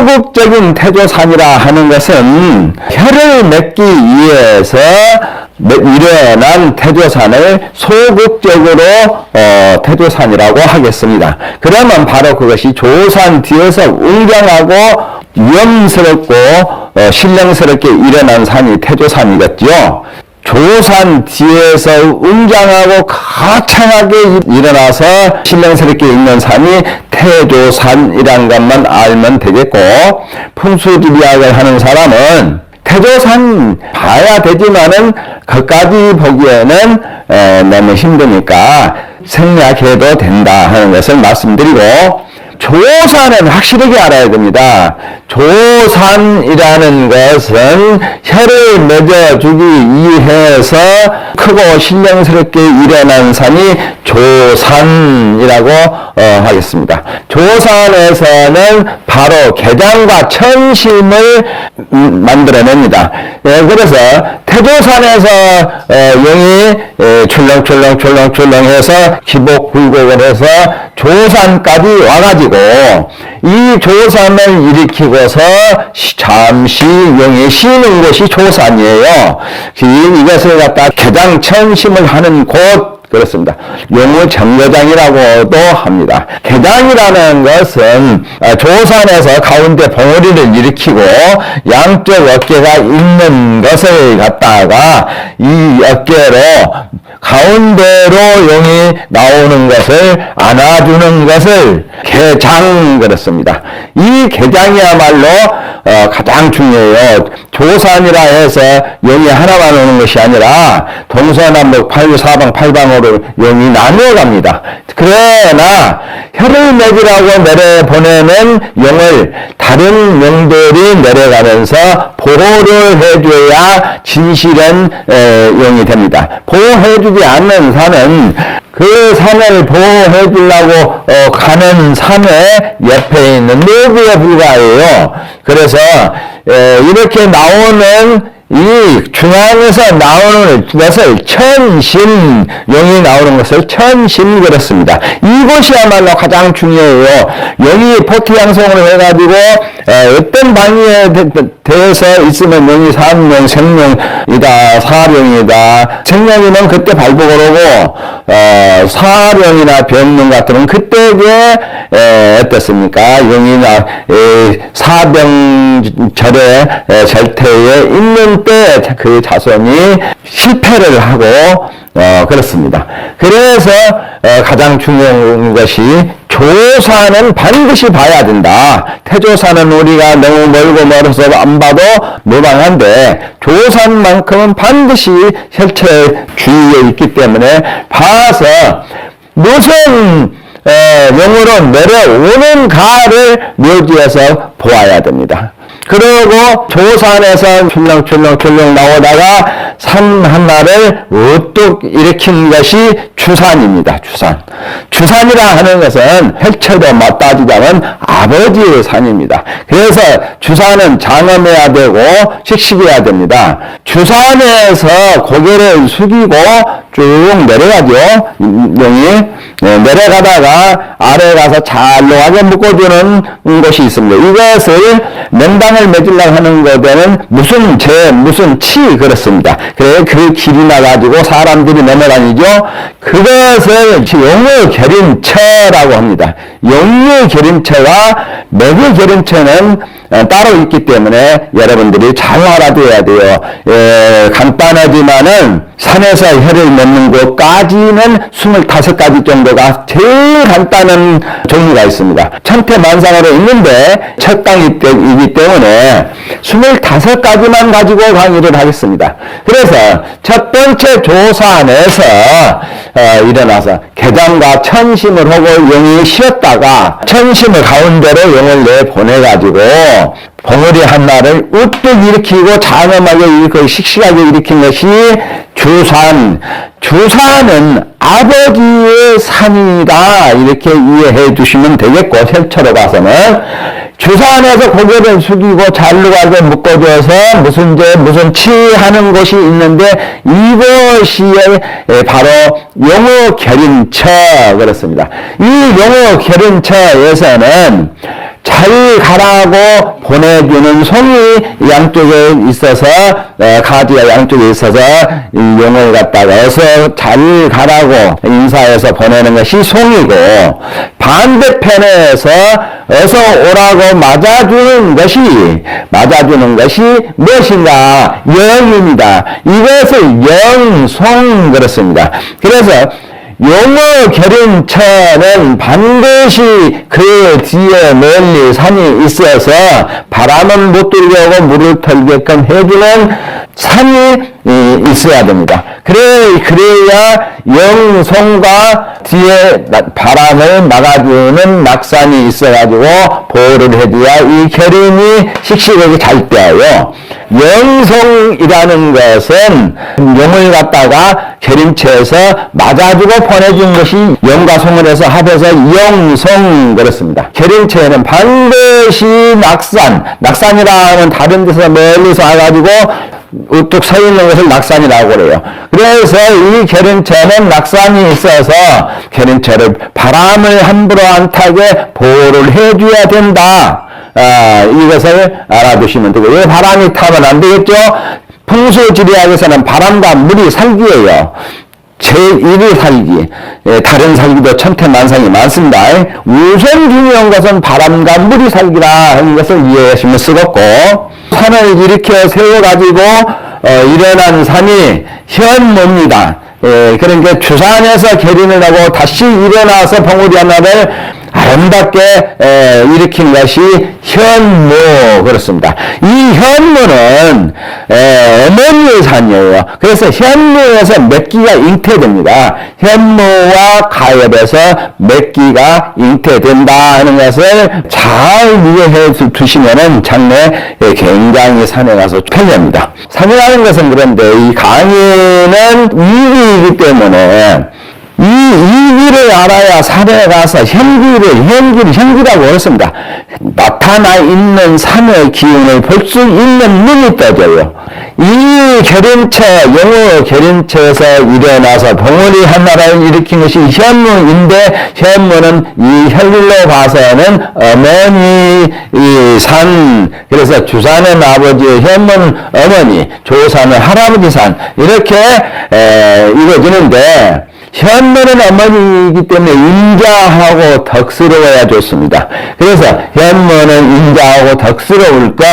소극적인 태조산이라 하는 것은 혀를 맺기 위해서 일어난 태조산을 소극적으로 태조산이라고 하겠습니다. 그러면 바로 그것이 조산 뒤에서 웅장하고 위험스럽고 신령스럽게 일어난 산이 태조산이겠죠. 조산 뒤에서 웅장하고 거창하게 일어나서 신령스럽게 있는 산이 태조산이란 것만 알면 되겠고, 풍수지리학을 하는 사람은 태조산 봐야 되지만은 그까지 보기에는 너무 힘드니까 생략해도 된다 하는 것을 말씀드리고, 조산은 확실하게 알아야 됩니다. 조산이라는 것은 혀를 맺어주기 위해서 크고 신령스럽게 일어난 산이 조산이라고 하겠습니다. 조산에서는 바로 개장과 천심을 만들어냅니다. 그래서 태조산에서 용이 출렁출렁해서 기복굴곡을 해서 조산까지 와가지고 이 조산을 일으키고서 잠시 용이 쉬는 곳이 조산이에요. 이것을 갖다 개장천심을 하는 곳, 그렇습니다. 용의 정거장이라고도 합니다. 개장이라는 것은 조산에서 가운데 봉우리를 일으키고 양쪽 어깨가 있는 것을 갖다가 이 어깨로 가운데로 용이 나오는 것을 안아주는 것을 개장, 그렇습니다. 이 개장이야말로 가장 중요해요. 조산이라 해서 용이 하나만 오는 것이 아니라 동서남북 사방 팔방으로 용이 나누어갑니다. 그러나 혀를 맺으라고 내려보내는 용을 다른 용들이 내려가면서 보호를 해줘야 진실한 용이 됩니다. 보호해주지 않는 산은 그 산을 보호해 주려고 가는 산의 옆에 있는 내부에 불과해요. 그래서 이렇게 나오는 이 중앙에서 나오는 것을 천심, 용이 나오는 것을 천심, 그렇습니다. 이것이야말로 가장 중요해요. 용이 포티양성을 해가지고 어떤 방위에 대해서 있으면 용이 산용, 생용이다, 사령이다. 생용이면 그때 발복을 하고 사령이나 병용 같은 그때에 어떻습니까? 용이나 사병절에 절태에 있는 때 그 자손이 실패를 하고 그렇습니다. 그래서 가장 중요한 것이 조산은 반드시 봐야 된다. 태조산은 우리가 너무 멀고 멀어서 안 봐도 무방한데 조산만큼은 반드시 혈체 주위에 있기 때문에 봐서 무슨 용으로 내려오는 가를 묘지에서 보아야 됩니다. 그리고 조산에서 출렁출렁 나오다가 산 하나를 우뚝 일으킨 것이 주산입니다. 주산이라 하는 것은 헬체로 따지자면 아버지의 산입니다. 그래서 주산은 장엄해야 되고 씩씩해야 됩니다. 주산에서 고개를 숙이고 쭉 내려가죠. 용이 내려가다가 아래 가서 잘로하게 묶어주는 것이 있습니다. 이것을 명당을 맺으려고 하는 것에는 무슨 치, 그렇습니다. 그래 그 길이 나가지고 사람들이 넘어다니죠. 그것을 용의 계림처라고 합니다. 용의 계림처와 매의 계림처는 따로 있기 때문에 여러분들이 잘 알아둬야 돼요. 간단하지만은 산에서 혀를 맺는 것까지는 25가지 정도가 제일 간단한 종류가 있습니다. 천태만상으로 있는데 첫 강의이기 때문에 25가지만 가지고 강의를 하겠습니다. 그래서 첫 번째 조산에서 일어나서 개장과 천심을 하고 용이 쉬었다가 천심을 가운데로 용을 내보내가지고 봉우리 하나를 우뚝 일으키고 장엄하게 일으키고 씩씩하게 일으킨 것이 주산은 아버지의 산이다, 이렇게 이해해 주시면 되겠고, 혈처로 봐서는 주산에서 고개를 숙이고 잘루하게 묶어줘서 무슨 치하는 곳이 있는데 이것이 바로 용의 계림처, 그렇습니다. 이 용의 계림처에서는 잘 가라고 보내주는 송이 양쪽에 있어서 가지가 양쪽에 있어서 이 용을 갖다가 어서 잘 가라고 인사해서 보내는 것이 송이고, 반대편에서 어서 오라고 맞아주는 것이 무엇인가? 영입니다. 이것을 영송 그렇습니다. 그래서 용어 계림처는 반드시 그 뒤에 멀리 산이 있어서 바람은 못 들려오고 물을 털게끔 해주는 산이 있어야 됩니다. 그래야 영송과 뒤에 바람을 막아주는 낙산이 있어가지고 보호를 해줘야 이 계림이 씩씩하게 잘 되어요. 영송이라는 것은 용을 갖다가 계림체에서 맞아주고 보내준 것이 영과 송을 해서 합해서 영송 그렇습니다. 계림체에는 반드시 낙산이라 하면 다른 데서 멀리서 와가지고 우뚝 서 있는 것을 낙산이라고 그래요. 그래서 이 계림체는 낙산이 있어서 계림체를 바람을 함부로 안 타게 보호를 해줘야 된다. 이것을 알아두시면 되고, 왜 바람이 타면 안 되겠죠? 풍수지리학에서는 바람과 물이 살기예요. 제1의 살기, 다른 살기도 천태만상이 많습니다. 우선 중요한 것은 바람과 물이 살기라 하는 것을 이해하시면 쓰겠고, 산을 일으켜 세워가지고 일어난 산이 현모입니다. 그러니까 주산에서 계림을 하고 다시 일어나서 봉우리 하나를 아름답게 일으킨 것이 현모 그렇습니다. 이 현모는 어머니의 산이에요. 그래서 현모에서 맺기가 잉태됩니다. 현모와 가엽에서 맺기가 잉태된다 하는 것을 잘 이해해 두시면은 장래 굉장히 산에 가서 편리합니다. 산이라는 것은 그런데 이 강의는 이기이기 때문에 이 이기를 알아야 산에 가서 현기라고 했습니다. 나타나 있는 산의 기운을 볼 수 있는 눈이 떠져요. 이 영어 계림체에서 일어나서 봉우리 하나를 일으킨 것이 현무인데, 현무는 이 혈로 봐서는 어머니 이 산, 그래서 주산은 아버지의 현무는 어머니, 조산은 할아버지 산, 이렇게 이루어지는데, 현모는 어머니이기 때문에 인자하고 덕스러워야 좋습니다. 그래서 현모는 인자하고 덕스러울 것,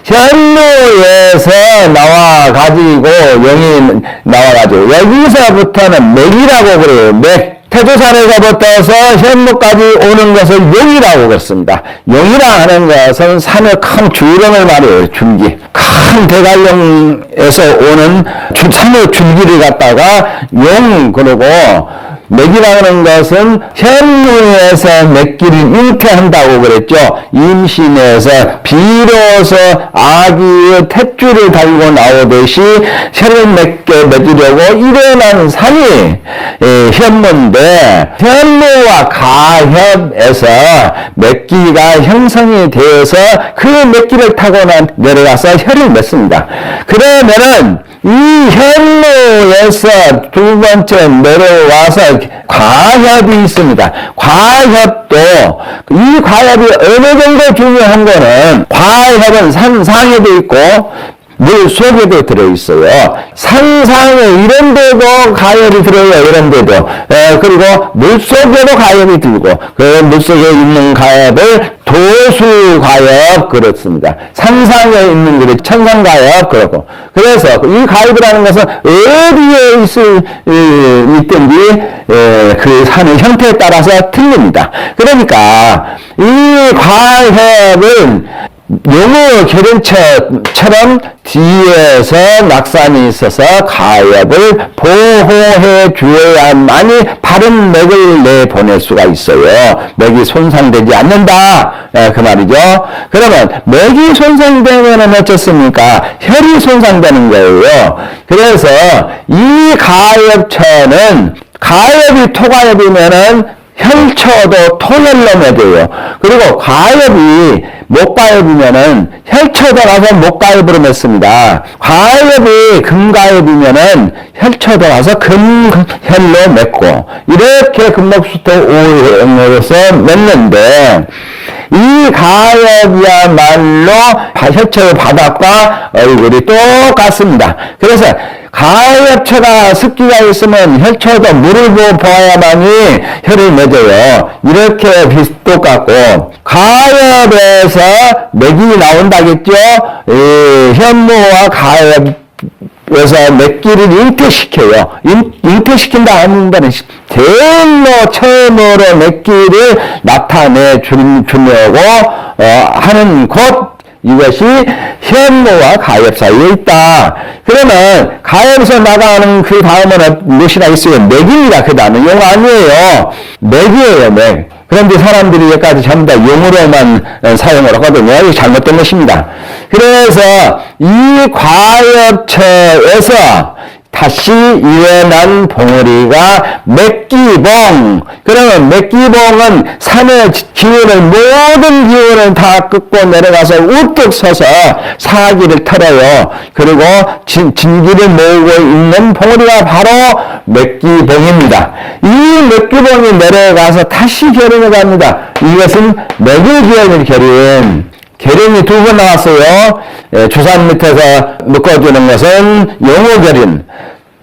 현모에서 나와가지고 영이 나와가지고 여기서부터는 맥이라고 그래요. 맥. 태조산에서부터서 현모까지 오는 것을 용이라고 그랬습니다. 용이라 하는 것은 산의 큰 주렁을 말해요. 줄기. 큰 대관령에서 오는 산의 줄기를 갖다가 용 그러고, 맥이라는 것은 현무에서 맥기를 잉태한다고 그랬죠. 임신해서 비로소 아기의 탯줄을 달고 나오듯이 혀를 맺으려고 일어난 산이 현무인데, 현무와 가협에서 맥기가 형성이 되어서 그 맥기를 타고 내려가서 혀를 맺습니다. 그러면은 이 현무에서 두 번째 내려와서 과협이 있습니다. 과협도, 이 과협이 어느 정도 중요한 거는, 과협은 산상에도 있고 물 속에도 들어있어요. 산상에 이런 데도 가엽이 들어요. 이런 데도. 그리고 물 속에도 가엽이 들고, 그 물 속에 있는 가엽을 도수가엽 그렇습니다. 산상에 있는 것이 천상가엽 그렇고. 그래서 이 가엽이라는 것은 어디에 있든지 그 산의 형태에 따라서 틀립니다. 그러니까 이 가엽은 용어 계림처럼 뒤에서 낙산이 있어서 가엽을 보호해 주어야만이 바른 맥을 내보낼 수가 있어요. 맥이 손상되지 않는다. 그 말이죠. 그러면 맥이 손상되면 어쩌습니까? 혈이 손상되는 거예요. 그래서 이 가엽처는, 가엽이 토가엽이면은 혈처도 토혈로 맺어요. 그리고 가엽이 목가엽이면은 혈처도 가서 목가엽으로 맺습니다. 가엽이 금가엽이면은 혈처도 가서 금혈로 맺고, 이렇게 금목수토 오행으로서 맺는데, 이 가엽이야말로 혈처의 바닥과 얼굴이 똑같습니다. 그래서 가엽처가 습기가 있으면 혈처도 물을 부어야만이 혈을 맺어요. 이렇게 똑같고, 가엽에서 맥이 나온다겠죠? 현무와 가엽에서 맥기를 잉태시켜요. 잉태시킨다 하는 거는 제일로 처음으로 맥기를 나타내 주려고 하는 곳, 이것이 현무와 가엽 사이에 있다. 그러면 가엽에서 나가는 그 다음에는 무엇이 나겠어요? 맥입니다. 그 다음은 용 아니에요. 맥이에요, 맥. 그런데 사람들이 여기까지 전부 다 용으로만 사용을 하거든요. 이거 잘못된 것입니다. 그래서 이 가엽처에서 다시 일어난 봉우리가 맥기봉. 그러면 맥기봉은 산의 기운을, 모든 기운을 다 끄고 내려가서 우뚝 서서 사기를 털어요. 그리고 진기를 모으고 있는 봉우리가 바로 맥기봉입니다. 이 맥기봉이 내려가서 다시 결연을 갑니다. 이것은 맥을기운의 결연. 결연이 두 번 나왔어요. 주산 밑에서 묶어주는 것은 용호결연,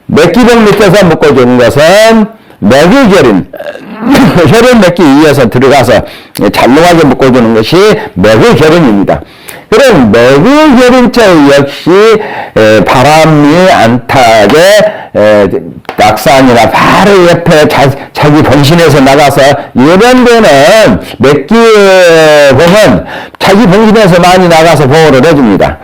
맥기봉 밑에서 묶어주는 것은 맥의결연, 혈연 맥기 위에서 들어가서 잘롱하게 묶어주는 것이 맥의결연입니다. 그럼 맥의결연처 역시 바람이 안 타게 낙산이나 바로 옆에 자기 본신에서 나가서, 이런 데는 맥기봉은 자기 본신에서 많이 나가서 보호를 해줍니다.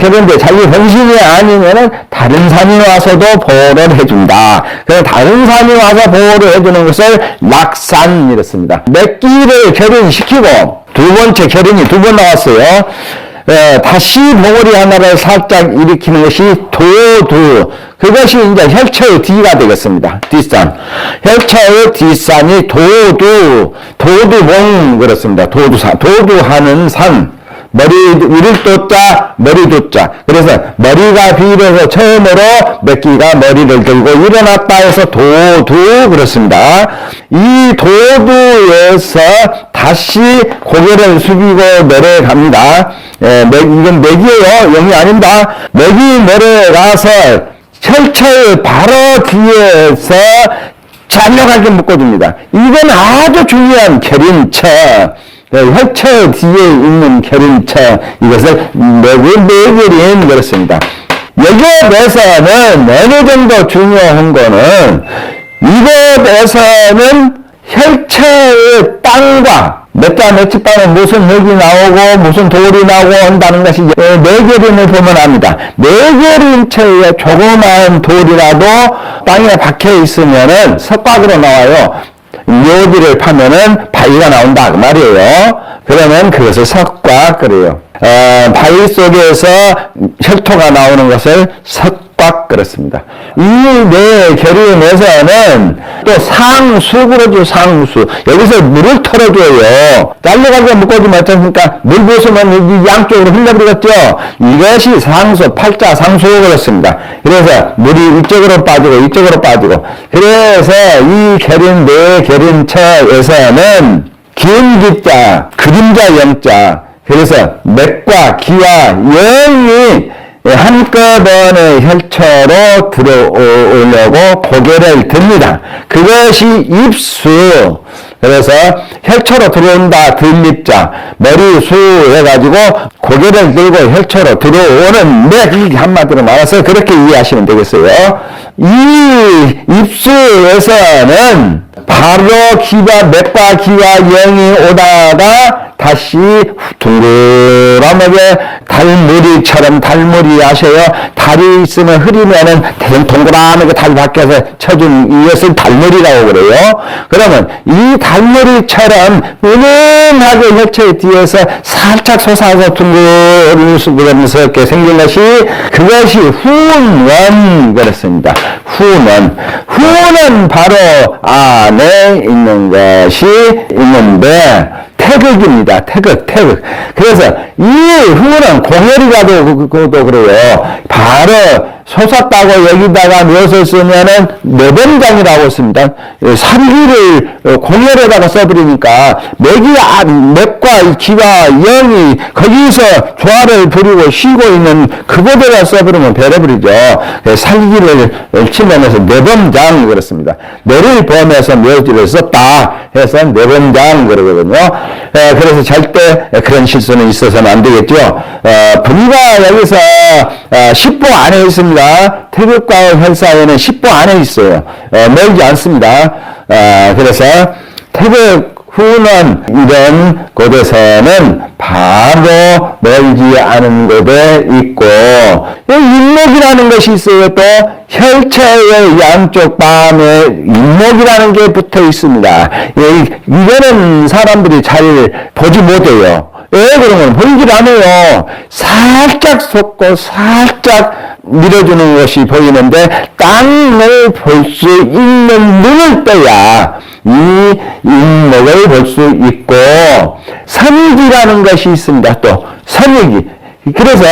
그런데 자기 본신이 아니면은 다른 산이 와서도 보호를 해준다. 그래서 다른 산이 와서 보호를 해주는 것을 낙산 이렇습니다. 맥기를 결연시키고, 두 번째 결연이 두 번 나왔어요. 다시 봉우리 하나를 살짝 일으키는 것이 도두. 그것이 이제 혈처의 뒤가 되겠습니다. 뒷산. 혈처의 뒷산이 도두봉, 그렇습니다. 도두산. 도두하는 산. 위를 도자, 머리 도자. 그래서 머리가 비려서 처음으로 맥기가 머리를 들고 일어났다 해서 도두, 그렇습니다. 이 도두에서 다시 고개를 숙이고 내려갑니다. 이건 맥이에요. 영이 아닙니다. 맥이 내려가서 혈처의 바로 뒤에서 잘려가게 묶어줍니다. 이건 아주 중요한 결연처. 혈처 뒤에 있는 결연처, 이것을 맥을인 그렇습니다. 여기에서는 어느 정도 중요한 거는, 이것에서는 혈처의 땅과 몇자 땅에 무슨 흙이 나오고 무슨 돌이 나오고 한다는 것이 뇌결인을 보면 압니다. 뇌결인처에 조그마한 돌이라도 땅에 박혀 있으면은 석곽으로 나와요. 묘지를 파면은 바위가 나온다 그 말이에요. 그러면 그것을 석곽 그래요. 바위 속에서 혈토가 나오는 것을 석곽 그렇습니다. 이 네 결연에서는 또 상수 그러죠. 상수. 여기서 물을 털어줘요. 잘려가지고 묶어주면 어떻습니까? 물 부으면 이 양쪽으로 흘러버리겠죠. 이것이 상수, 팔자 상수 그렇습니다. 그래서 물이 이쪽으로 빠지고 이쪽으로 빠지고. 그래서 이 결연 네 결연처에서는 기운기자, 그림자 영자. 그래서 맥과 기와 영이 한꺼번에 혈처로 들어오려고 고개를 듭니다. 그것이 입수. 그래서 혈처로 들어온다, 들립자. 머리수 해가지고 고개를 들고 혈처로 들어오는 맥, 한마디로 말해서 그렇게 이해하시면 되겠어요. 이 입수에서는 바로 맥과 기와 영이 오다가 다시 둥그러하게 달머리 아셔요? 달이 있으면 흐리면은 동그라하게 달 밖에서 쳐준 이것을 달머리라고 그래요. 그러면 이 달머리처럼 은은하게 혈처의 뒤에서 살짝 솟아서 둥그렇게 생긴 것이, 그것이 후원 그렇습니다. 후원은 바로 안에 있는 것이 있는데, 태극입니다. 태극. 그래서 이 후는 공혈이라도 그래요. 바로 솟았다고 여기다가 무엇을 쓰면은 내범장이라고 씁니다. 삼기를 공열에다가 써버리니까 맥과 기와 영이 거기서 조화를 부리고 쉬고 있는 그곳에다 써버리면 베려버리죠. 살기를 치면서 내범장 그렇습니다. 내를 범해서 묘지를 썼다 해서 내범장 그러거든요. 그래서 절대 그런 실수는 있어서는 안 되겠죠. 분위가 여기서 10보 안에 있습니다. 태극과 혈사에는 10보 안에 있어요. 멀지 않습니다. 그래서 태극 후는 이런 곳에서는 바로 멀지 않은 곳에 있고, 인목이라는 것이 있어요. 또 혈체의 양쪽 밤에 인목이라는 게 붙어 있습니다. 이거는 사람들이 잘 보지 못해요. 왜 그러면 보이질 않아요. 살짝 솟고 살짝 밀어주는 것이 보이는데 땅을 볼 수 있는 눈을 떠야 이 인목을 볼 수 있고, 선익이라는 것이 있습니다. 또 선익이. 그래서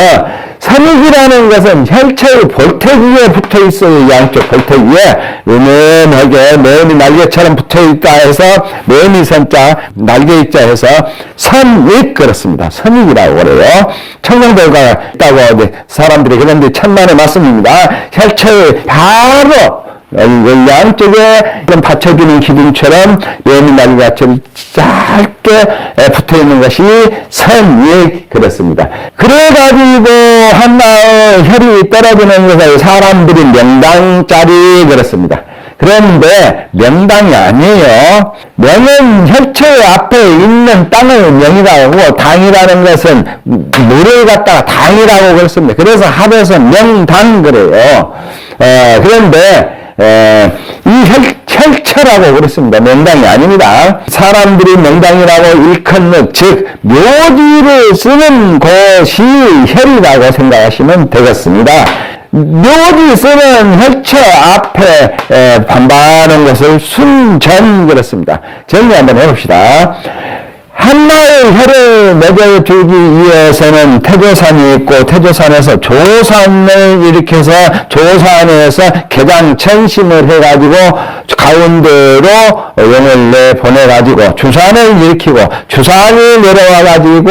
선익이라는 것은 혈체의 볼텍 위에 붙어 있어요. 양쪽 볼텍 위에 은은하게 매미 날개처럼 붙어 있다 해서 매미 선자 날개 있자 해서 선익 그렇습니다. 선익이라고 그래요. 청정도가 있다고 사람들이 그런데 천만의 말씀입니다. 혈체의 바로 양쪽에 받쳐주는 기둥처럼 매미 날개처럼 짧게 붙어있는 것이 선익 그렇습니다. 그래가지고 한나의 혈이 떨어지는 것을 사람들이 명당짜리 그렇습니다. 그런데 명당이 아니에요. 명은 혈체 앞에 있는 땅을 명이라고 하고, 당이라는 것은 물을 갖다가 당이라고 그랬습니다. 그래서 합해서 명당 그래요. 그런데 이 혈체라고 그랬습니다. 명당이 아닙니다. 사람들이 명당이라고 일컫는, 즉 묘지를 쓰는 곳이 혈이라고 생각하시면 되겠습니다. 묘지 쓰는 혈체 앞에 반반한 것을 순전 그렇습니다. 정리 한번 해봅시다. 한나의 혈을 맺어주기 위해서는 태조산이 있고, 태조산에서 조산을 일으켜서 조산에서 개장천심을 해가지고 가운데로 영을 내보내가지고 주산을 일으키고, 주산이 내려와가지고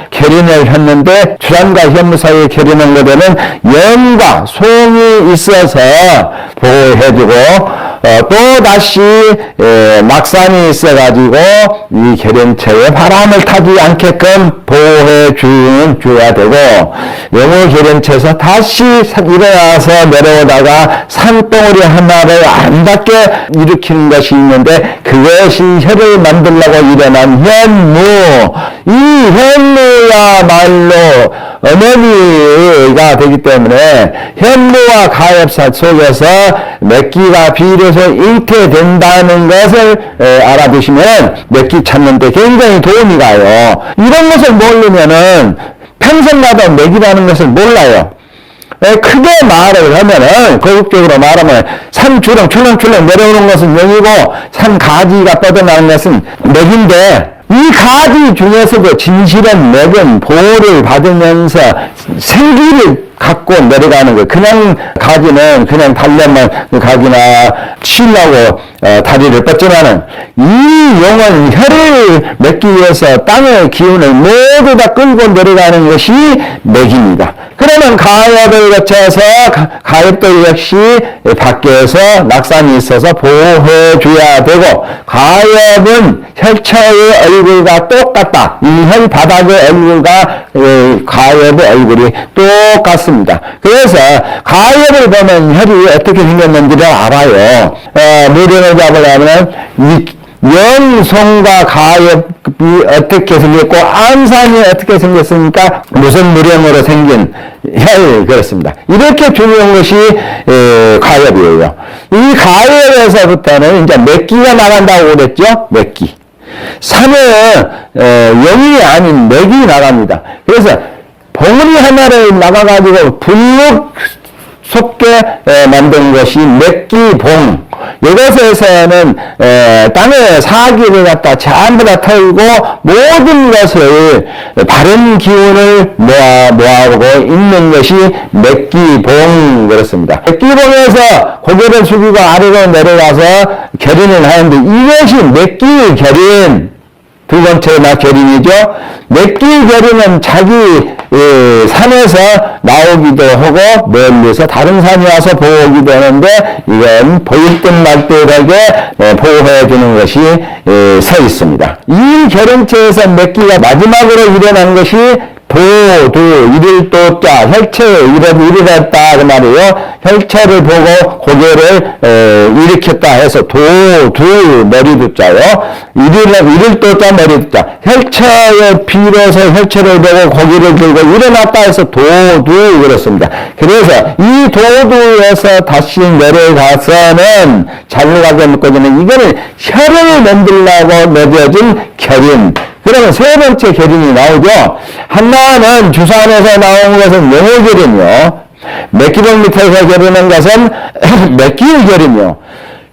결인을 했는데, 주산과 현무 사이에 결인한 것에는 영과 송이 있어서 보호해주고, 또 다시 막산이 있어가지고 이 결연체에 바람을 타지 않게끔 보호해 줘야 되고, 영의 결연체에서 다시 일어나서 내려오다가 산덩어리 하나를 아름답게 일으키는 것이 있는데, 그것이 혈을 만들려고 일어난 현무. 이 현무야말로 어머니가 되기 때문에 현무와 가엽사 속에서 맥기가 비로소 잉태된다는 것을 알아두시면 맥기 찾는데 굉장히 도움이 가요. 이런 것을 모르면은 평생마다 맥이라는 것을 몰라요. 크게 말을 하면은, 거국적으로 말하면 산 주렁 출렁출렁 내려오는 것은 영이고, 산 가지가 뻗어나오는 것은 맥인데, 이 가지 중에서도 진실한 맥은 보호를 받으면서 생기를 갖고 내려가는 거예요. 그냥 가지는 그냥 달려만 가기나 치려고 다리를 뻗지만은, 이 용은 혈을 맺기 위해서 땅의 기운을 모두 다 끌고 내려가는 것이 맥입니다. 그러면 가엽을 거쳐서 가엽도 역시 밖에서 낙산이 있어서 보호해줘야 되고, 가엽은 혈체의 얼굴과 똑같다. 이 혈 바닥의 얼굴과 가엽의 얼굴이 똑같습니다. 그래서 가엽을 보면 혈이 어떻게 생겼는지를 알아요. 무령을 잡으려면 이 영송과 가엽이 어떻게 생겼고, 안산이 어떻게 생겼으니까 무슨 무령으로 생긴 혈 그렇습니다. 이렇게 중요한 것이 가엽이에요. 이 가엽에서부터는 이제 맥기가 나간다고 그랬죠. 맥기. 산은 영이 아닌 맥이 나갑니다. 그래서 봉우리 하나를 나가가지고 불룩 속게 만든 것이 맥기봉. 이것에서는 땅의 사기를 갖다 전부 다 털고 모든 것을 바른 기운을 모아오고 있는 것이 맥기봉 그렇습니다. 맥기봉에서 고개를 숙이고 아래로 내려가서 결인을 하는데 이것이 맥기결인 두 번째 결인이죠. 맥기결인은 자기 산에서 나오기도 하고 멀리서 다른 산이 와서 보기도 하는데 이건 보일 듯 말 듯하게 보호해 주는 것이 서 있습니다. 이 결인체에서 맥기가 마지막으로 일어난 것이 이를 또자 혈체에 일어났다 그 말이에요. 혈체를 보고 고개를 일으켰다 해서 머리두자요. 이를 또자 머리두자. 혈체에 비로소 혈체를 보고 고개를 들고 일어났다 해서 그렇습니다. 그래서 이 도두에서 다시 내려가서는 잘나가게 묶어지는 이거는 혈을 만들려고 맺어진 결인. 그러면 세 번째 결인이 나오죠. 하나는 주산에서 나온 것은 영어결이며 맥기봉 밑에서 결인한 것은 맥기결이며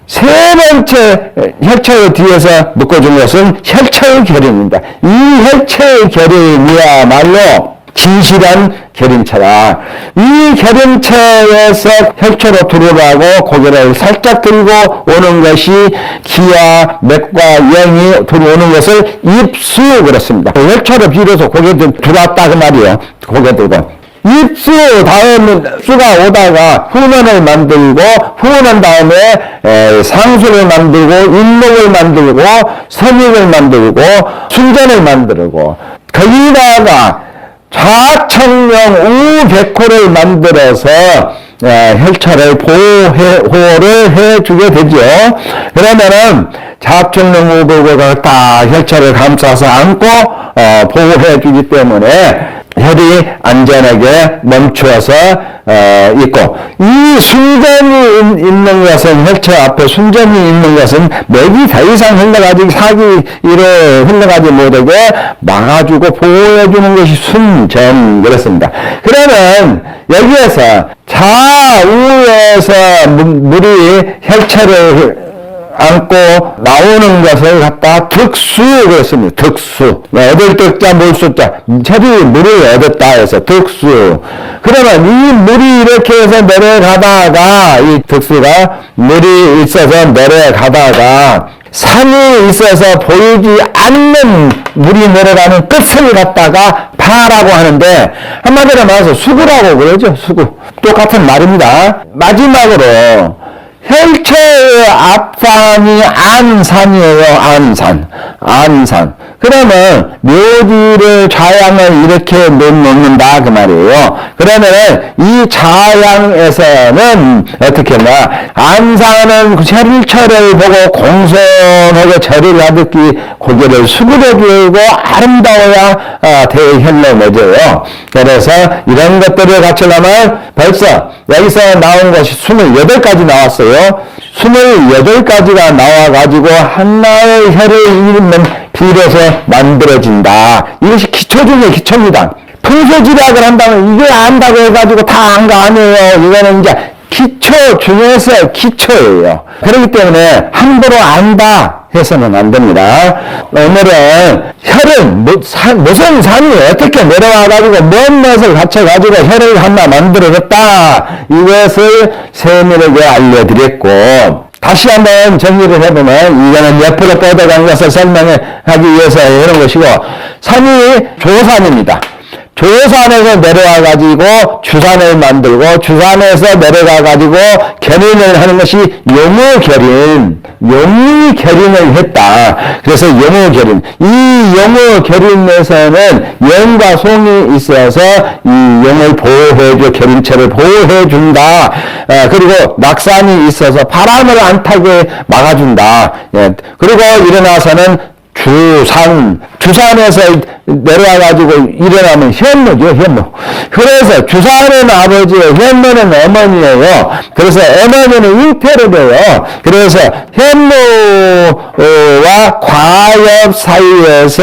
세 번째 혈체의 뒤에서 묶어준 것은 혈체의 결인입니다. 이 혈체의 결인이야말로 진실한 결인체라. 이 결인체에서 혈체로 들어가고 고개를 살짝 들고 오는 것이 기와 맥과 영이 들어오는 것을 입수 그렇습니다. 혈체로 비로소 고개를 들어왔다 그 말이에요. 고개 들고. 입수 다음에 수가 오다가 훈원을 만들고 훈원한 다음에 상수를 만들고 인목을 만들고 선익을 만들고 순전을 만들고 거기다가 좌청령 우백호를 만들어서 혈차를 보호를 해주게 되죠. 그러면은 좌청령 우백호가 다 혈차를 감싸서 안고 보호해주기 때문에 혈이 안전하게 멈추어서 있고 이 순전이 있는 것은 혈체 앞에 순전이 있는 것은 맥이 더 이상 흘러가지 사기로 흘러가지 못하게 막아주고 보호해주는 것이 순전 그렇습니다. 그러면 여기에서 좌우에서 물이 혈체를 안고 나오는 것을 갖다 득수 그랬습니다. 득수. 얻을 득자 몰수자. 혈이 물을 얻었다 해서 득수. 그러면 이 물이 이렇게 해서 내려가다가 이 득수가 물이 있어서 내려가다가 산이 있어서 보이지 않는 물이 내려가는 끝을 갖다가 파라고 하는데 한마디로 말해서 수구라고 그러죠. 수구. 똑같은 말입니다. 마지막으로 혈체의 앞산이 안산이에요. 안산. 그러면 묘지를 좌양을 이렇게 놓는다 그 말이에요. 그러면 이 좌양에서는 어떻게 했나? 안산은 혈체를 보고 공손하게 절을 하듯이 고개를 수그려 들고 아름다워야 대혈로 맺어요. 그래서 이런 것들을 갖추려면 벌써 여기서 나온 것이 28가지 나왔어요. 28가지가 나와가지고 하나의 혈을 잃으면 비로소 만들어진다. 이것이 기초 중에 기초입니다. 풍소지략을 한다면 이게 안다고 해가지고 다 안 거 아니에요. 이거는 이제 기초 중에서 기초예요. 그렇기 때문에 함부로 안다 해서는 안 됩니다. 오늘은 혈은 무슨 산이 어떻게 내려와가지고 먼 것을 갖춰가지고 혈을 하나 만들어졌다. 이것을 세밀하게 알려드렸고 다시 한번 정리를 해보면 이거는 옆으로 뻗어간 것을 설명하기 위해서 이런 것이고 산이 조산입니다. 조산에서 내려와가지고 주산을 만들고 주산에서 내려가가지고 결인을 하는 것이 용의결인을 했다. 그래서 용의결인. 이 용의결인에서는 영과 송이 있어서 이 용을 보호해줘 결인체를 보호해준다. 그리고 낙산이 있어서 바람을 안 타게 막아준다. 그리고 일어나서는 주산에서 내려와가지고 일어나면 현모죠, 현모. 그래서 주산은 아버지예요, 현모는 어머니예요. 그래서 어머니는 잉태로 돼요. 그래서 현모와 과엽 사이에서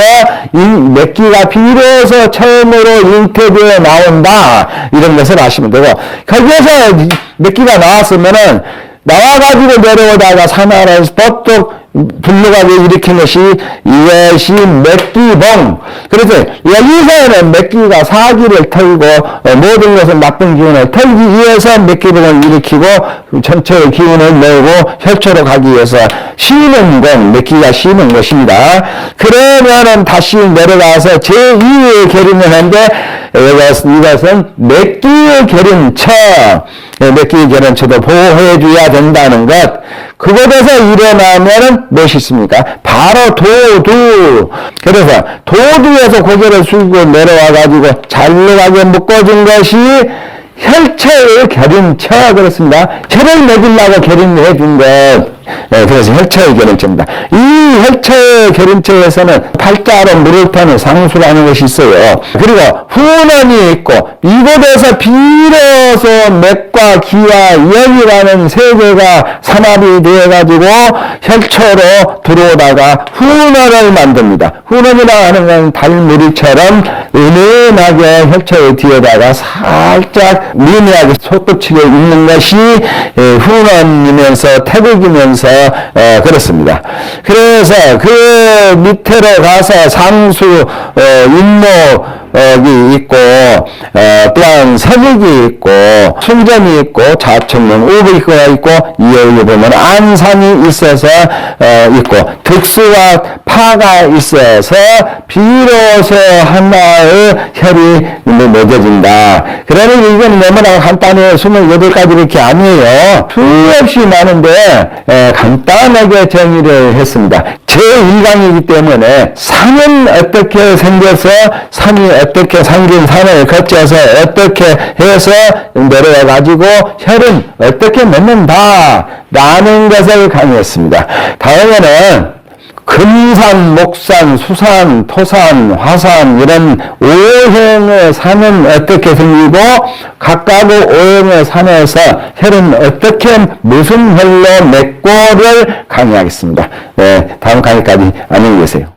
맥기가 비로소 처음으로 잉태되어 나온다. 이런 것을 아시면 되고, 거기에서 맥기가 나왔으면은 나와가지고 내려오다가 산하에서 뻗떡 분노가 일으킨 것이 이것이 맥기봉. 그래서 여기서는 맥기가 사기를 털고 모든 것은 나쁜 기운을 털기 위해서 맥기봉을 일으키고 전체의 기운을 내고 혈초로 가기 위해서 쉬는 공, 맥기가 쉬는 것입니다. 그러면은 다시 내려가서 제2의 계림을 하는데 이것은 맥기의 계림처, 맥기의 계림처도 보호해줘야 된다는 것. 그곳에서 일어나면은 무엇이 있습니까? 바로 도두. 그래서 도두에서 고개를 숙이고 내려와가지고 잘록하게 묶어준 것이 혈처의 계림처. 그렇습니다. 혈을 먹이려고 계림해 준 것. 그래서 혈처의 계림처입니다. 이 혈처의 계림처에서는 팔자로 물을 타는 상수라는 것이 있어요. 그리고 훈원이 있고 이곳에서 비로소 맥과 기와 영이라는 세 개가 산합이 되어가지고 혈처로 들어오다가 훈원을 만듭니다. 훈원이라 하는 건 달무리처럼 은은하게 혈처의 뒤에다가 살짝 미미하게 솟구치게 있는 것이 훈원이면서 태극이면서 그렇습니다. 그래서 그 밑으로 가서 상수, 인목이 있고, 또한 서직이 있고, 순전이 있고, 자청령, 우부이가 있고, 이어에 보면 안산이 있어서 있고, 득수와 파가 있어서 비로소 하나의 혈이 맺어진다. 그러면 이건 너무나 간단해요. 28가지밖에 아니에요. 수없이 많은데 간단하게 정의를 했습니다. 제1강이기 때문에 산은 어떻게 생겨서 산이 어떻게 생긴 산을 거쳐서 어떻게 해서 내려와 가지고 혈은 어떻게 맺는다 라는 것을 강의했습니다. 다음에는 금산, 목산, 수산, 토산, 화산 이런 5형의 산은 어떻게 생기고 각각의 5형의 산에서 혈은 어떻게 무슨 혈로 맺고를 강의하겠습니다. 네, 다음 강의까지 안녕히 계세요.